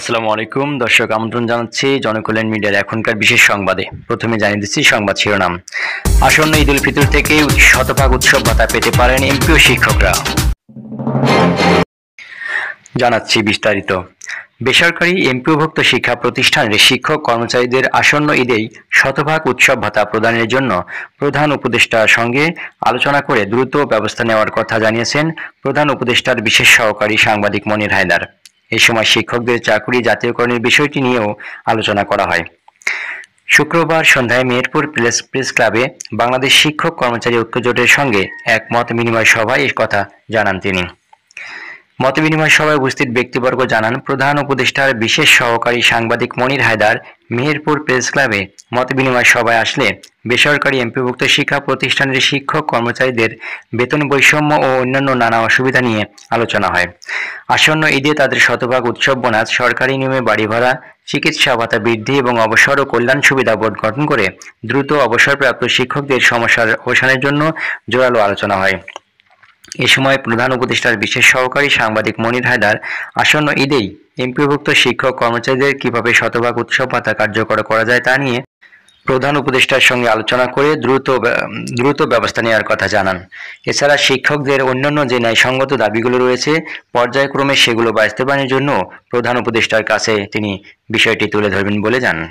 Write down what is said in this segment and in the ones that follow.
আসসালামু আলাইকুম দর্শক, আমন্ত্রণ জানাচ্ছি জনকল্যাণ মিডিয়ার এখনকার বিশেষ সংবাদে। প্রথমে জানিয়ে দিচ্ছি সংবাদ শিরোনাম। আসন্ন ঈদুল ফিতর থেকে শতভাগ উৎসব ভাতা পেতে পারেন এমপি ও শিক্ষকরা। জানাচ্ছি বিস্তারিত। বেসরকারি এমপিওভুক্ত শিক্ষা প্রতিষ্ঠানের শিক্ষক কর্মচারীদের আসন্ন ঈদেই শতভাগ উৎসব ভাতা প্রদানের জন্য প্রধান উপদেষ্টার সঙ্গে আলোচনা করে দ্রুত ব্যবস্থা নেওয়ার কথা জানিয়েছেন প্রধান উপদেষ্টার বিশেষ সহকারী সাংবাদিক মনির হায়দার। এই সময় শিক্ষকদের চাকরি জাতীয়করণের বিষয়টি নিয়েও আলোচনা করা হয়। শুক্রবার সন্ধ্যায় মেহেরপুর প্রেস ক্লাবে বাংলাদেশ শিক্ষক কর্মচারী ঐক্যজোটের সঙ্গে এক মত বিনিময় সভায় এই কথা জানান তিনি। মতবিনিময় সভায় উপস্থিত ব্যক্তিবর্গ জানান, প্রধান উপদেষ্টার বিশেষ সহকারী সাংবাদিক মনির হায়দার মেহেরপুর প্রেস ক্লাবে মতবিনিময় সভায় আসলে বেসরকারি এমপিভুক্ত শিক্ষা প্রতিষ্ঠানের শিক্ষক কর্মচারীদের বেতন বৈষম্য ও অন্যান্য নানা অসুবিধা নিয়ে আলোচনা হয়। আসন্ন ঈদে তাদের শতভাগ উৎসব বোনাস, সরকারি নিয়মে বাড়ি ভাড়া, চিকিৎসা ভাতা বৃদ্ধি এবং অবসর ও কল্যাণ সুবিধা বোর্ড গঠন করে দ্রুত অবসরপ্রাপ্ত শিক্ষকদের সমস্যার অবসানের জন্য জোরালো আলোচনা হয়। এ সময় প্রধান উপদেষ্টার বিশেষ সহকারী সাংবাদিক মনির হায়দার আসন্ন ঈদেই এমপিওভুক্ত শিক্ষক কর্মচারীদের কিভাবে শতভাগ উৎসব ভাতা কার্যকর করা যায় তা নিয়ে প্রধান উপদেষ্টার সঙ্গে আলোচনা করে দ্রুত ব্যবস্থা নেওয়ার কথা জানান। এছাড়া শিক্ষকদের অন্যান্য যে ন্যায়সঙ্গত দাবিগুলো রয়েছে পর্যায়ক্রমে সেগুলো বাস্তবায়নের জন্য প্রধান উপদেষ্টার কাছে তিনি বিষয়টি তুলে ধরবেন বলে জানান।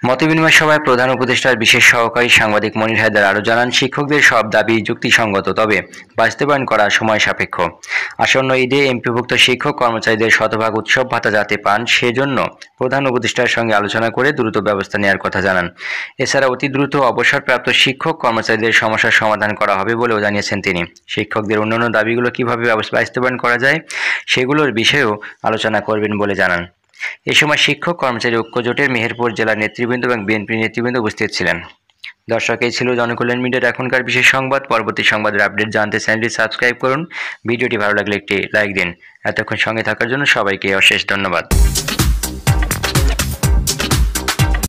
মতবিনিময় সভায় প্রধান উপদেষ্টার বিশেষ সহকারী সাংবাদিক মনির হায়দার আরও জানান, শিক্ষকদের সব দাবি যুক্তিসঙ্গত, তবে বাস্তবায়ন করা সময় সাপেক্ষ। আসন্ন ঈদে এমপিভুক্ত শিক্ষক কর্মচারীদের শতভাগ উৎসব ভাতা যাতে পান সেজন্য প্রধান উপদেষ্টার সঙ্গে আলোচনা করে দ্রুত ব্যবস্থা নেওয়ার কথা জানান। এছাড়া অতি দ্রুত অবসরপ্রাপ্ত শিক্ষক কর্মচারীদের সমস্যার সমাধান করা হবে বলেও জানিয়েছেন তিনি। শিক্ষকদের অন্যান্য দাবিগুলো কিভাবে বাস্তবায়ন করা যায় সেগুলোর বিষয়েও আলোচনা করবেন বলে জানান। এ সময় শিক্ষক কর্মচারী ঐক্যজোটের মেহেরপুর জেলার নেতৃবৃন্দ এবং বিএনপি নেতৃবৃন্দ উপস্থিত ছিলেন। দর্শক, এই ছিল জনকল্যাণ মিডিয়ার এখনকার বিশেষ সংবাদ। পরবর্তী সংবাদের আপডেট জানতে চ্যানেলটি সাবস্ক্রাইব করুন। ভিডিওটি ভালো লাগলে একটি লাইক দিন। এতক্ষণ সঙ্গে থাকার জন্য সবাইকে অশেষ ধন্যবাদ।